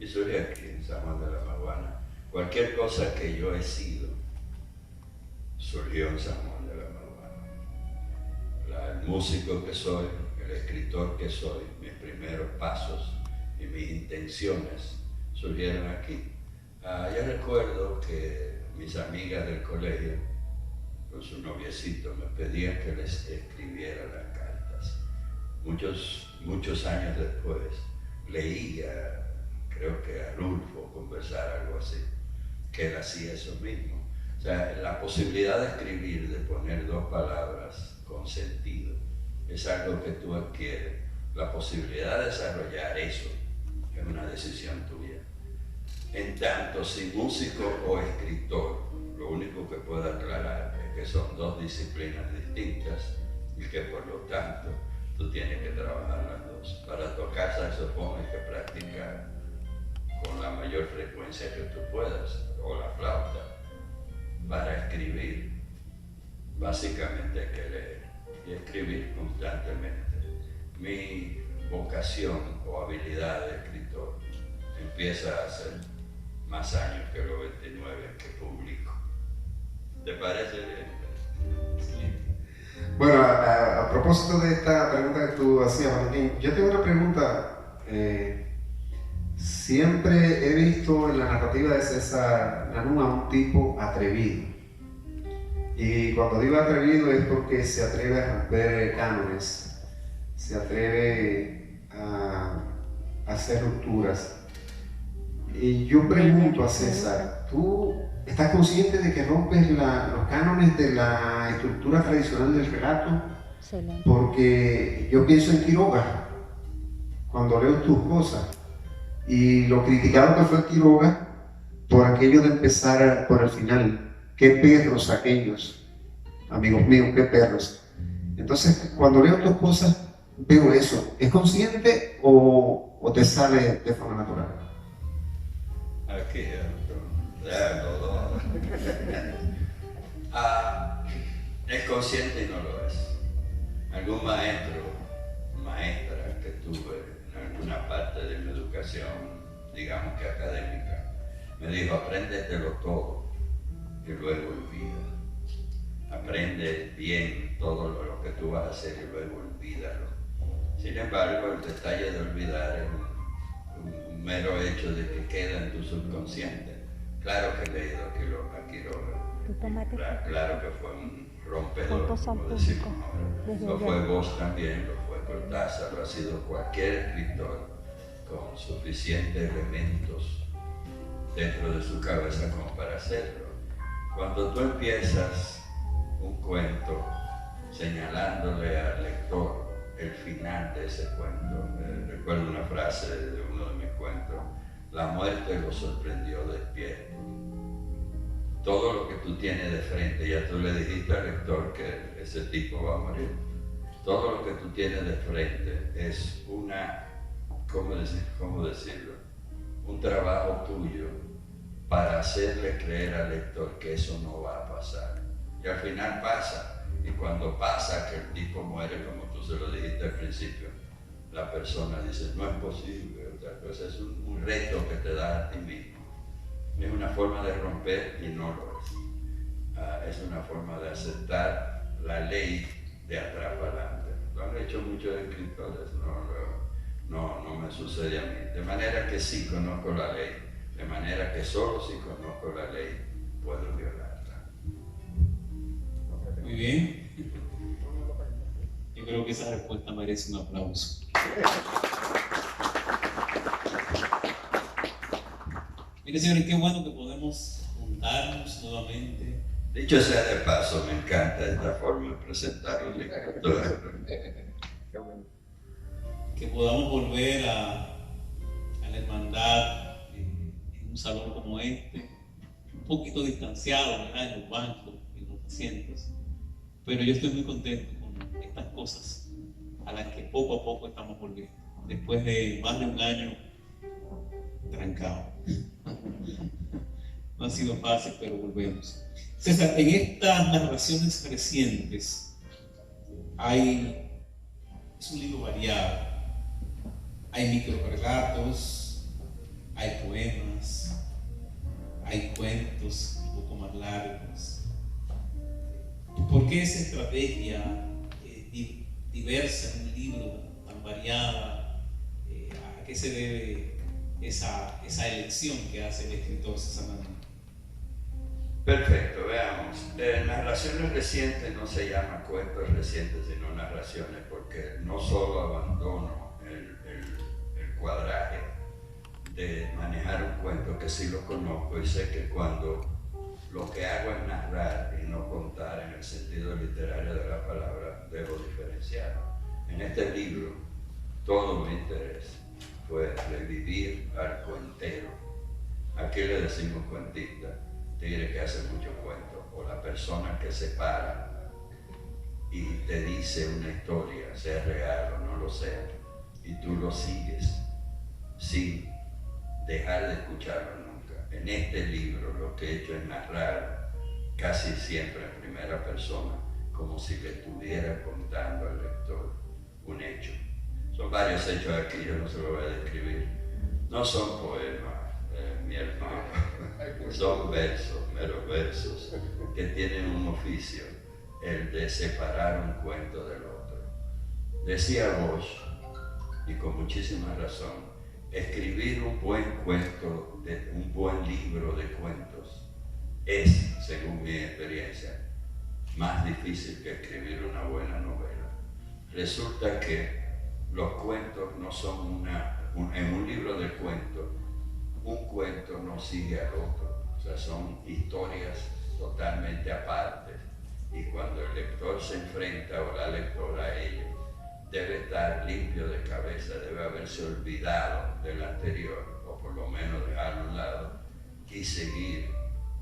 y surge aquí en San Juan de la Maguana. Cualquier cosa que yo he sido surgió en San Juan de la Maguana. El músico que soy, el escritor que soy, mis primeros pasos y mis intenciones surgieron aquí. Yo recuerdo que mis amigas del colegio, con su noviecito, me pedían que les escribiera las cartas. Muchos años después leía, creo que a Rulfo conversar algo así, que él hacía eso mismo. O sea, la posibilidad de escribir, de poner dos palabras con sentido, es algo que tú adquieres. La posibilidad de desarrollar eso es una decisión tuya. En tanto, si músico o escritor, lo único que puedo aclarar es que son dos disciplinas distintas y que por lo tanto tú tienes que trabajar las dos. Para tocar saxofón hay que practicar con la mayor frecuencia que tú puedas, o la flauta. Para escribir, básicamente hay que leer y escribir constantemente. Mi vocación o habilidad de escritor empieza hace más años que los 29 que publico. ¿Te parece bien? Sí. Bueno, a propósito de esta pregunta que tú hacías, Valentín, yo tengo una pregunta. Siempre he visto en la narrativa de César Lanús a un tipo atrevido. Y cuando digo atrevido es porque se atreve a romper cánones, se atreve a hacer rupturas. Y yo pregunto a César, ¿tú estás consciente de que rompes los cánones de la estructura tradicional del relato? Porque yo pienso en Quiroga cuando leo tus cosas y lo criticado que fue Quiroga por aquello de empezar por el final. ¡Qué perros aquellos! Amigos míos, qué perros. Entonces, cuando leo tus cosas, veo eso. ¿Es consciente o te sale de forma natural? Aquí, es consciente y no lo es. Algún maestro, maestra que tuve en alguna parte de mi educación, digamos que académica, me dijo: apréndetelo todo y luego olvida. Aprende bien todo lo que tú vas a hacer y luego olvídalo. Sin embargo, el detalle de olvidar es un mero hecho de que queda en tu subconsciente. Claro que he leído a Quiroga, claro que fue un rompedor, como decimos ahora. Lo fue vos también, lo fue Cortázar, lo ha sido cualquier escritor con suficientes elementos dentro de su cabeza como para hacerlo. Cuando tú empiezas un cuento señalándole al lector el final de ese cuento, recuerdo una frase de uno de mis cuentos: la muerte lo sorprendió despierto. Todo lo que tú tienes de frente, ya tú le dijiste al lector que ese tipo va a morir. Todo lo que tú tienes de frente es ¿cómo decirlo? Un trabajo tuyo para hacerle creer al lector que eso no va a pasar. Y al final pasa. Y cuando pasa que el tipo muere, como tú se lo dijiste al principio, la persona dice: no es posible. Otra cosa, es un reto que te da a ti mismo. Es una forma de romper y no lo es. Es una forma de aceptar la ley de atrás para adelante. Lo han hecho muchos escritores, no me sucede a mí. De manera que sí conozco la ley, de manera que solo si conozco la ley puedo violarla. Muy bien. Yo creo que esa respuesta merece un aplauso. Mire, señores, qué bueno que podemos juntarnos nuevamente. Dicho sea de paso, me encanta esta forma de presentar los escritores. Que podamos volver a la hermandad en un salón como este, un poquito distanciado, ¿verdad?, en los bancos, en los asientos. Pero yo estoy muy contento con estas cosas a las que poco a poco estamos volviendo, después de más de un año trancado. No ha sido fácil, pero volvemos. César, en estas narraciones recientes es un libro variado. Hay microrelatos, hay poemas, hay cuentos un poco más largos. ¿Por qué esa estrategia diversa en un libro tan variada? ¿A qué se debe esa elección que hace el escritor César Nannún? Perfecto, veamos. Narraciones recientes no se llama cuentos recientes, sino narraciones, porque no solo abandono el cuadraje de manejar un cuento, que sí lo conozco y sé que cuando lo que hago es narrar y no contar en el sentido literario de la palabra, debo diferenciar. En este libro, todo mi interés fue revivir al cuentero. Aquí le decimos cuentista, tigre que hace mucho cuento, o la persona que se para y te dice una historia, sea real o no lo sea, y tú lo sigues sin dejar de escucharlo nunca. En este libro lo que he hecho es narrar casi siempre en primera persona, como si le estuviera contando al lector un hecho. Son varios hechos aquí, yo no se lo voy a describir. No son poemas, mi hermano, son versos, meros versos, que tienen un oficio, el de separar un cuento del otro. Decía Bosch, y con muchísima razón, escribir un buen cuento, un buen libro de cuentos, es, según mi experiencia, más difícil que escribir una buena novela. Resulta que los cuentos no son en un libro de cuentos, un cuento no sigue al otro, o sea, son historias totalmente apartes, y cuando el lector se enfrenta o la lectora a ello, debe estar limpio de cabeza, debe haberse olvidado del anterior, o por lo menos dejarlo a un lado, y seguir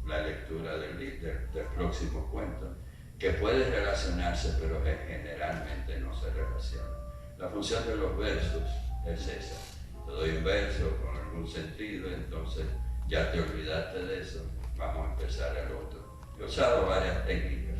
la lectura del próximo cuento, que puede relacionarse, pero que generalmente no se relaciona. La función de los versos es esa. Te doy un verso con algún sentido, entonces ya te olvidaste de eso, vamos a empezar el otro. He usado varias técnicas.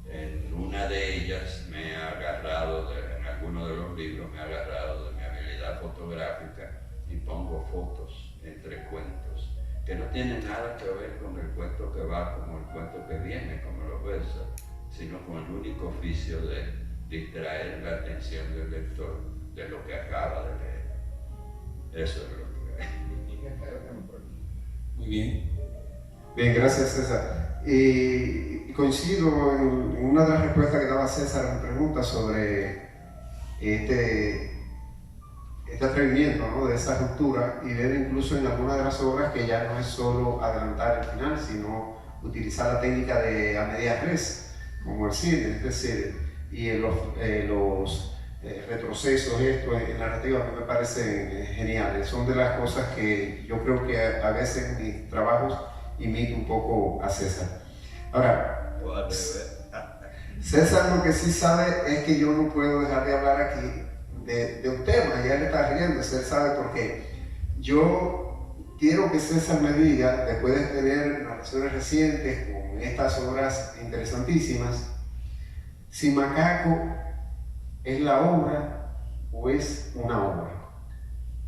En una de ellas me he agarrado, en alguno de los libros me he agarrado de mi habilidad fotográfica y pongo fotos entre cuentos, que no tienen nada que ver con el cuento que va como el cuento que viene, como los versos, sino con el único oficio de distraer la atención del lector de lo que acaba de leer. Eso es lo que hay. Muy bien. Bien, gracias César. Y coincido en una de las respuestas que daba César a mi pregunta sobre este atrevimiento, ¿no?, de esa ruptura, y ver incluso en algunas de las obras que ya no es solo adelantar el final, sino utilizar la técnica de a media res, como el cine, es decir, y los retrocesos en narrativa a mí me parecen geniales. Son de las cosas que yo creo que a veces en mis trabajos imito un poco a César. Ahora, César lo que sí sabe es que yo no puedo dejar de hablar aquí de un tema, ya le está riendo, él sabe por qué. Yo quiero que César me diga, después de tener narraciones recientes con estas obras interesantísimas, si Macaco es la obra o es una obra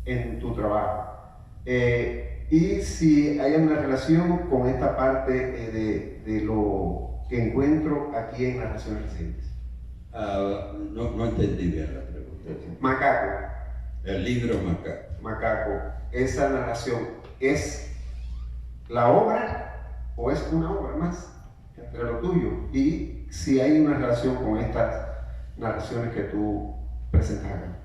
en tu trabajo. Y si hay una relación con esta parte de lo que encuentro aquí en narraciones recientes. No entendí bien la pregunta. Macaco. El libro Macaco. Macaco, esa narración, ¿es la obra o es una obra más entre lo tuyo? Y si hay una relación con estas narraciones que tú presentas acá.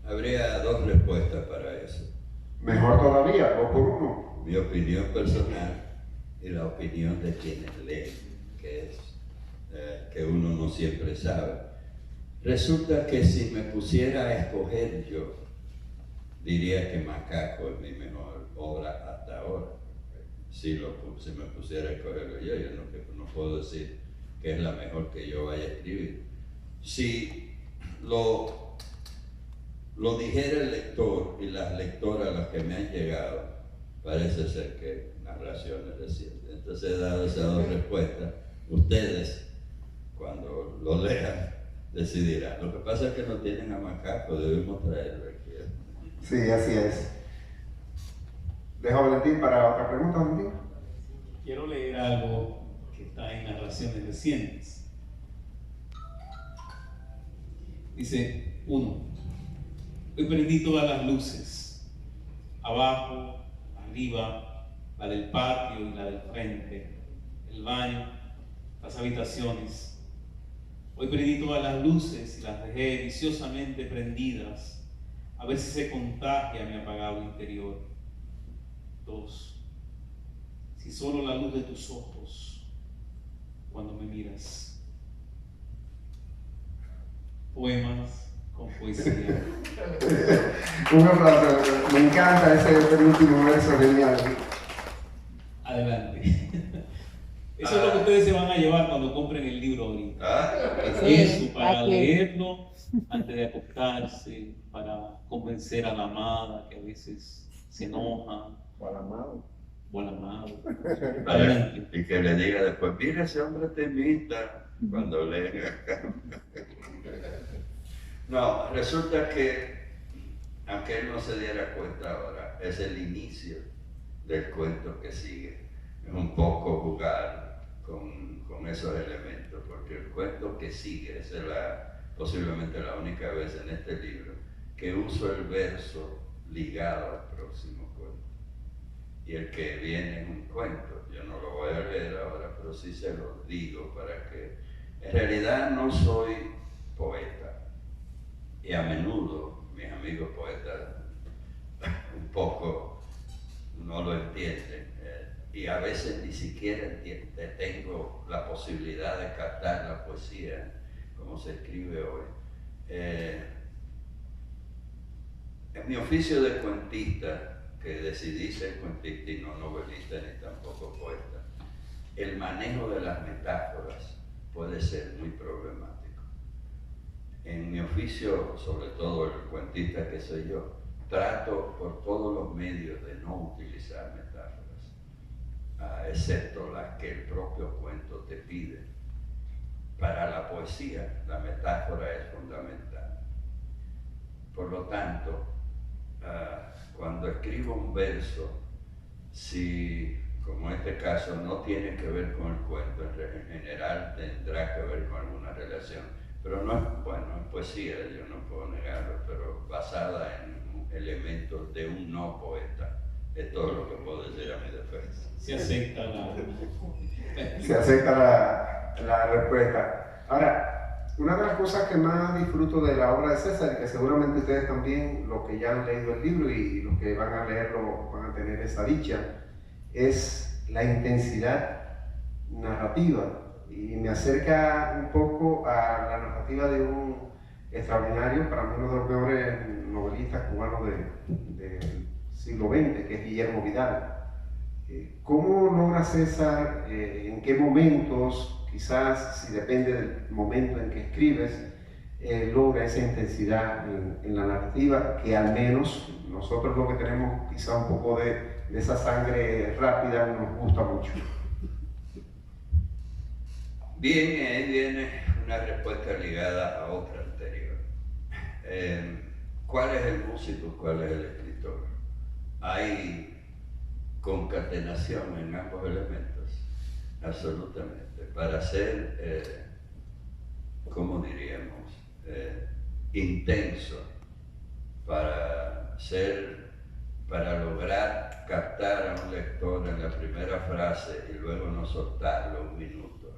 Habría dos respuestas para eso. Mejor todavía, 2 por 1. Mi opinión personal y la opinión de quienes leen, que es que uno no siempre sabe. Resulta que si me pusiera a escoger yo, diría que Macaco es mi mejor obra hasta ahora. Si me pusiera a escogerlo yo no puedo decir que es la mejor que yo vaya a escribir. Si lo dijera el lector y las lectoras a las que me han llegado, parece ser que narraciones recientes. Entonces he dado esas dos respuestas. Ustedes, cuando lo lean, decidirán. Lo que pasa es que no tienen a Macaco, debemos traerlo aquí. Sí, así es. Dejo a Valentín para otra pregunta, Valentín. Quiero leer algo que está en Narraciones Recientes. Dice 1. Hoy prendí todas las luces, abajo, arriba, la del patio y la del frente, el baño, las habitaciones. Hoy prendí todas las luces y las dejé viciosamente prendidas, a ver si se contagia mi apagado interior. 2. Si solo la luz de tus ojos, cuando me miras. Poemas con poesía. Un aplauso, me encanta ese penúltimo verso, genial. Adelante. Eso es lo que ustedes se van a llevar cuando compren el libro ahorita. Eso, para leerlo antes de acostarse, para convencer a la amada que a veces se enoja. O al amado. O al amado. Adelante. Y que le diga después, mira, ese hombre te imita cuando lee. No, resulta que, aunque él no se diera cuenta ahora, es el inicio del cuento que sigue. Es un poco jugar con esos elementos, porque el cuento que sigue es posiblemente la única vez en este libro que uso el verso ligado al próximo cuento. Y el que viene es un cuento. Yo no lo voy a leer ahora, pero sí se lo digo para que... En realidad no soy poeta. Y a menudo mis amigos poetas un poco no lo entienden. Y a veces ni siquiera tengo la posibilidad de captar la poesía como se escribe hoy. En mi oficio de cuentista, que decidí ser cuentista y no novelista ni tampoco poeta, el manejo de las metáforas puede ser muy problemático. En mi oficio, sobre todo el cuentista que soy yo, trato por todos los medios de no utilizar metáforas, excepto las que el propio cuento te pide. Para la poesía, la metáfora es fundamental. Por lo tanto, cuando escribo un verso, si, como en este caso, no tiene que ver con el cuento, en general tendrá que ver con alguna relación, pero no es, bueno, es poesía, yo no puedo negarlo, pero basada en elementos de un no poeta. Es todo lo que puedo decir a mi defensa. Se acepta la respuesta. Ahora, una de las cosas que más disfruto de la obra de César, y que seguramente ustedes también, los que ya han leído el libro y los que van a leerlo, van a tener esa dicha, es la intensidad narrativa. Y me acerca un poco a la narrativa de un extraordinario, para mí uno de los mejores novelistas cubanos del siglo XX, que es Guillermo Vidal. ¿Cómo logra César, en qué momentos, quizás si depende del momento en que escribes, logra esa intensidad en la narrativa, que al menos nosotros lo que tenemos quizá un poco de esa sangre rápida nos gusta mucho? Bien, ahí viene una respuesta ligada a otra anterior. ¿Cuál es el músico? ¿Cuál es el escritor? Hay concatenación en ambos elementos, absolutamente, para ser, ¿cómo diríamos?, intenso, para lograr captar a un lector en la primera frase y luego no soltarlo un minuto,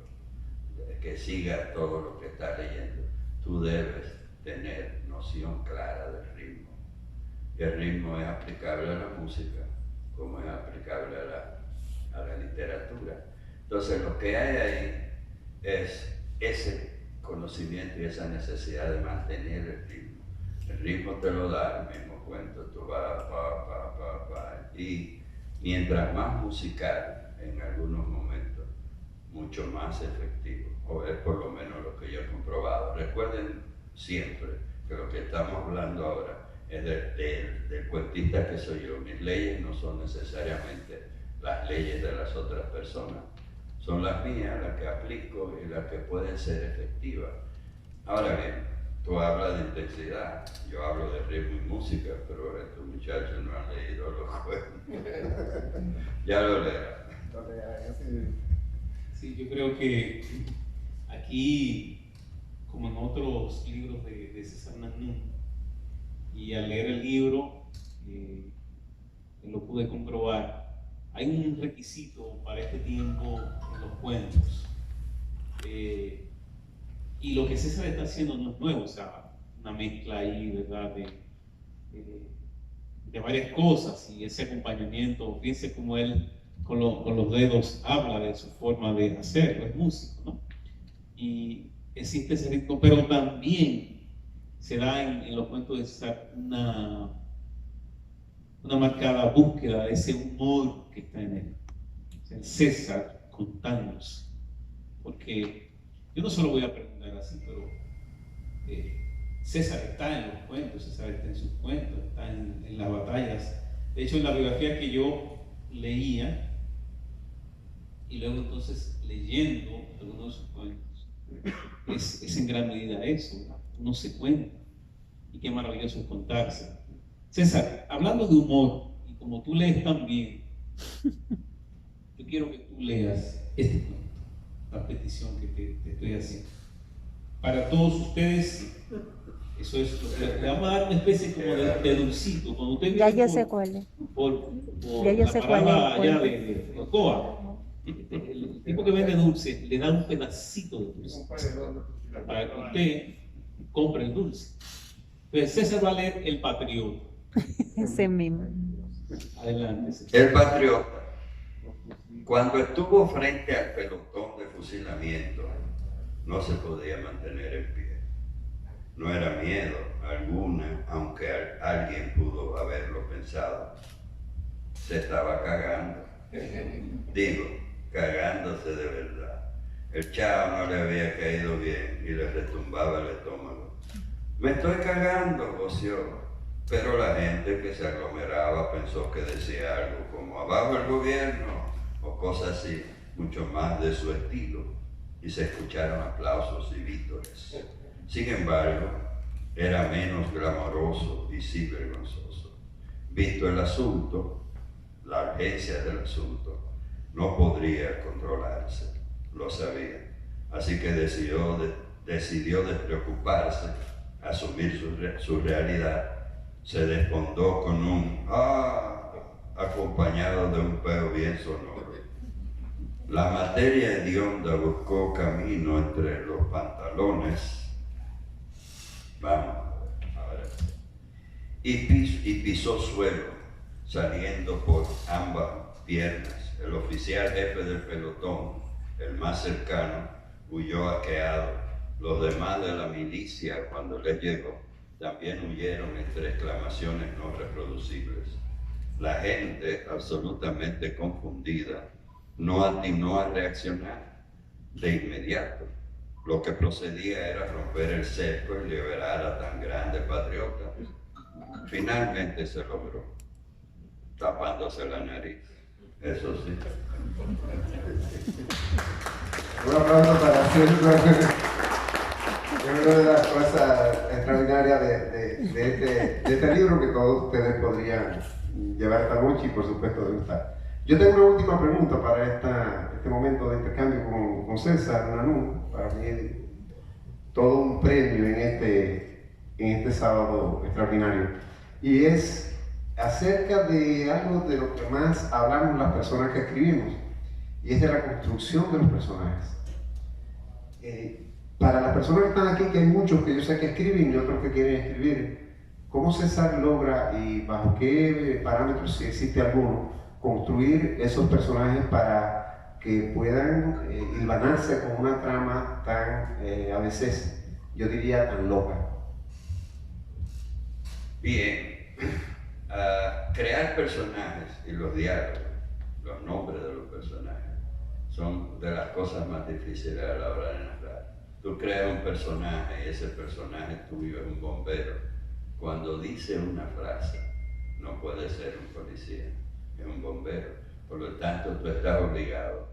que siga todo lo que está leyendo. Tú debes tener noción clara del ritmo. Y el ritmo es aplicable a la música, como es aplicable a la literatura. Entonces lo que hay ahí es ese conocimiento y esa necesidad de mantener el ritmo. El ritmo te lo da el mismo cuento, tú vas, y mientras más musical en algunos momentos, mucho más efectivo, o es por lo menos lo que yo he comprobado. Recuerden siempre que lo que estamos hablando ahora es del cuentista que soy yo. Mis leyes no son necesariamente las leyes de las otras personas, son las mías, las que aplico y las que pueden ser efectivas. Ahora bien, tú hablas de intensidad, yo hablo de ritmo y música, pero estos muchachos no han leído los cuentos. Ya lo leerán. Sí, yo creo que aquí, como en otros libros de César Nannún, y al leer el libro, lo pude comprobar, hay un requisito para este tiempo en los cuentos. Y lo que César está haciendo no es nuevo, o sea, una mezcla ahí, ¿verdad?, de varias cosas, y ese acompañamiento, fíjense cómo él con los dedos habla de su forma de hacerlo, es músico, ¿no? Y existe ese ritmo, pero también se da en los cuentos de César una marcada búsqueda de ese humor que está en él. O sea, el César contándose, porque yo no solo voy a preguntar así, pero César está en los cuentos, César está en sus cuentos, está en las batallas. De hecho, en la biografía que yo leía, y luego entonces leyendo algunos de sus cuentos, es en gran medida eso, uno se cuenta, y qué maravilloso es contarse. César, hablando de humor, y como tú lees tan bien, yo quiero que tú leas este cuento, la petición que te estoy haciendo. Para todos ustedes, eso es lo que le vamos a dar una especie como de dulcito. Cuando usted Ya yo sé cuál es. Por Ya yo la sé cuál parada es. allá de Ocoa, el tipo que vende dulce le da un pedacito de dulce para que usted compre el dulce. Entonces César va a leer El Patriota. Ese mismo. Adelante, César. El patriota, cuando estuvo frente al pelotón de fusilamiento, no se podía mantener en pie. No era miedo alguna, aunque alguien pudo haberlo pensado. Se estaba cagando. Digo, cagándose de verdad. El chao no le había caído bien y le retumbaba el estómago. Me estoy cagando, voció. Pero la gente que se aglomeraba pensó que decía algo como abajo el gobierno o cosas así, mucho más de su estilo, y se escucharon aplausos y vítores. Sin embargo, era menos glamoroso y sí vergonzoso. Visto el asunto, la urgencia del asunto, no podría controlarse, lo sabía. Así que decidió despreocuparse, asumir su realidad. Se desfondó con un acompañado de un peo bien sonoro. La materia hedionda buscó camino entre los pantalones. Vamos a ver. Y pisó suelo, saliendo por ambas piernas. El oficial jefe del pelotón, el más cercano, huyó aqueado. Los demás de la milicia, cuando les llegó, también huyeron entre exclamaciones no reproducibles. La gente, absolutamente confundida, no atinó a reaccionar de inmediato. Lo que procedía era romper el cerco y liberar a tan grande patriota. Finalmente se logró, tapándose la nariz. Eso sí. Un aplauso para hacer una de las cosas extraordinarias de este libro que todos ustedes podrían llevar esta noche y por supuesto degustar. Yo tengo una última pregunta para este momento de intercambio con César Nannún. Para mí todo un premio en este sábado extraordinario. Y es acerca de algo de lo que más hablamos las personas que escribimos, y es de la construcción de los personajes. Para las personas que están aquí, que hay muchos que yo sé que escriben y otros que quieren escribir, ¿cómo César logra y bajo qué parámetros, si existe alguno, construir esos personajes para que puedan hilvanarse con una trama tan, a veces, yo diría, tan loca? Bien, crear personajes y los diálogos, los nombres de los personajes, son de las cosas más difíciles a la hora de narrar. Tú creas un personaje y ese personaje tuyo es un bombero. Cuando dice una frase, no puede ser un policía, es un bombero. Por lo tanto, tú estás obligado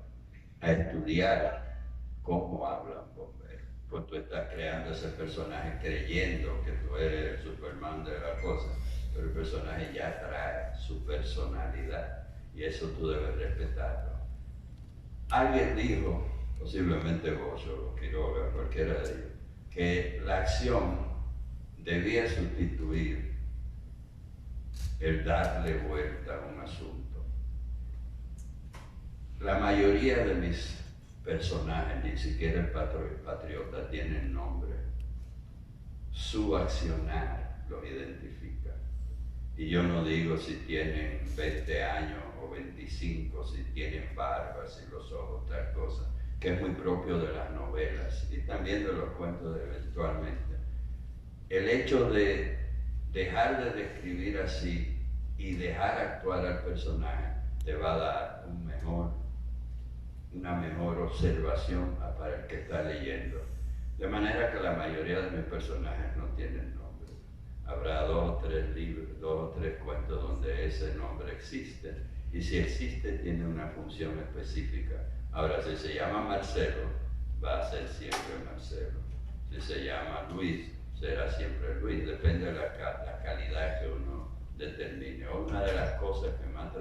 a estudiar cómo habla un bombero. pues tú estás creando ese personaje creyendo que tú eres el Superman de la cosa, pero el personaje ya trae su personalidad y eso tú debes respetarlo. Alguien dijo, posiblemente Osho, Quiroga, cualquiera de ellos, que la acción debía sustituir el darle vuelta a un asunto. La mayoría de mis personajes, ni siquiera el patriota, tienen nombre. Su accionar los identifica. Y yo no digo si tienen 20 años o 25, si tienen barba, si los ojos, tal cosa, que es muy propio de las novelas y también de los cuentos eventualmente. El hecho de dejar de describir así y dejar actuar al personaje te va a dar una mejor observación para el que está leyendo. De manera que la mayoría de mis personajes no tienen nombre. Habrá 2 o 3 libros, 2 o 3 cuentos donde ese nombre existe. Y si existe, tiene una función específica. Ahora, si se llama Marcelo, va a ser siempre Marcelo. Si se llama Luis, será siempre Luis. Depende de la calidad que uno determine. Una de las cosas que más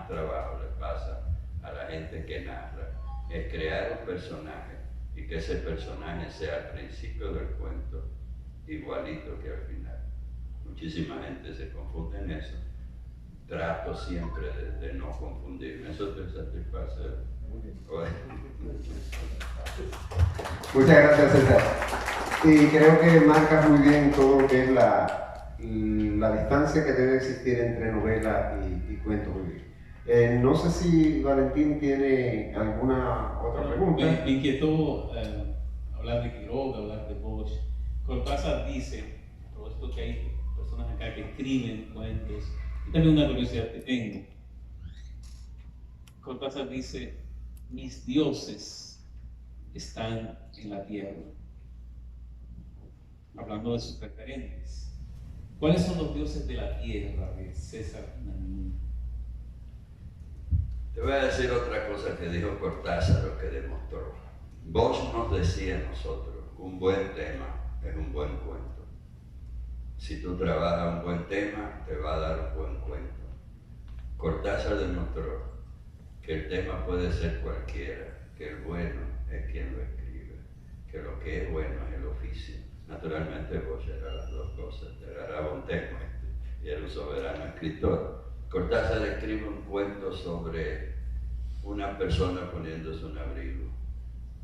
trabajo le pasa a la gente que narra es crear un personaje y que ese personaje sea al principio del cuento igualito que al final. Muchísima gente se confunde en eso. Trato siempre de no confundirme. ¿Eso te satisface? Bueno. Muchas gracias, César. Y creo que marcas muy bien todo lo que es la distancia que debe existir entre novela y cuento muy bien. No sé si Valentín tiene alguna otra pregunta. Me inquietó hablar de Quiroga, hablar de Bosch. Cortázar dice, todo esto que hay personas acá que escriben cuentos, y también una curiosidad que tengo. Cortázar dice, mis dioses están en la tierra, hablando de sus referentes. ¿Cuáles son los dioses de la tierra de César Nannini? Te voy a decir otra cosa que dijo Cortázar, lo que demostró. Bosch nos decía a nosotros, un buen tema es un buen cuento. Si tú trabajas un buen tema, te va a dar un buen cuento. Cortázar demostró que el tema puede ser cualquiera, que el bueno es quien lo escribe, que lo que es bueno es el oficio. Naturalmente Bosch era las dos cosas, agarraba un tema y era un soberano escritor. Cortázar escribe un cuento sobre una persona poniéndose un abrigo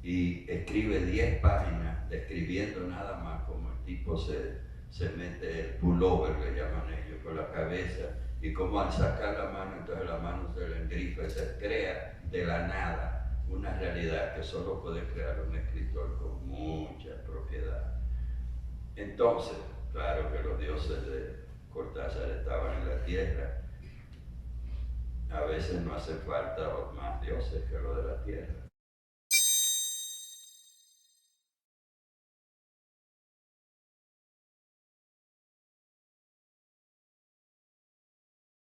y escribe 10 páginas describiendo nada más cómo el tipo se mete el pullover, le llaman ellos, con la cabeza, y cómo al sacar la mano, entonces la mano se le engrifa y se crea de la nada una realidad que solo puede crear un escritor con mucha propiedad. Entonces, claro que los dioses de Cortázar estaban en la tierra. A veces no hace falta más dioses que los de la tierra.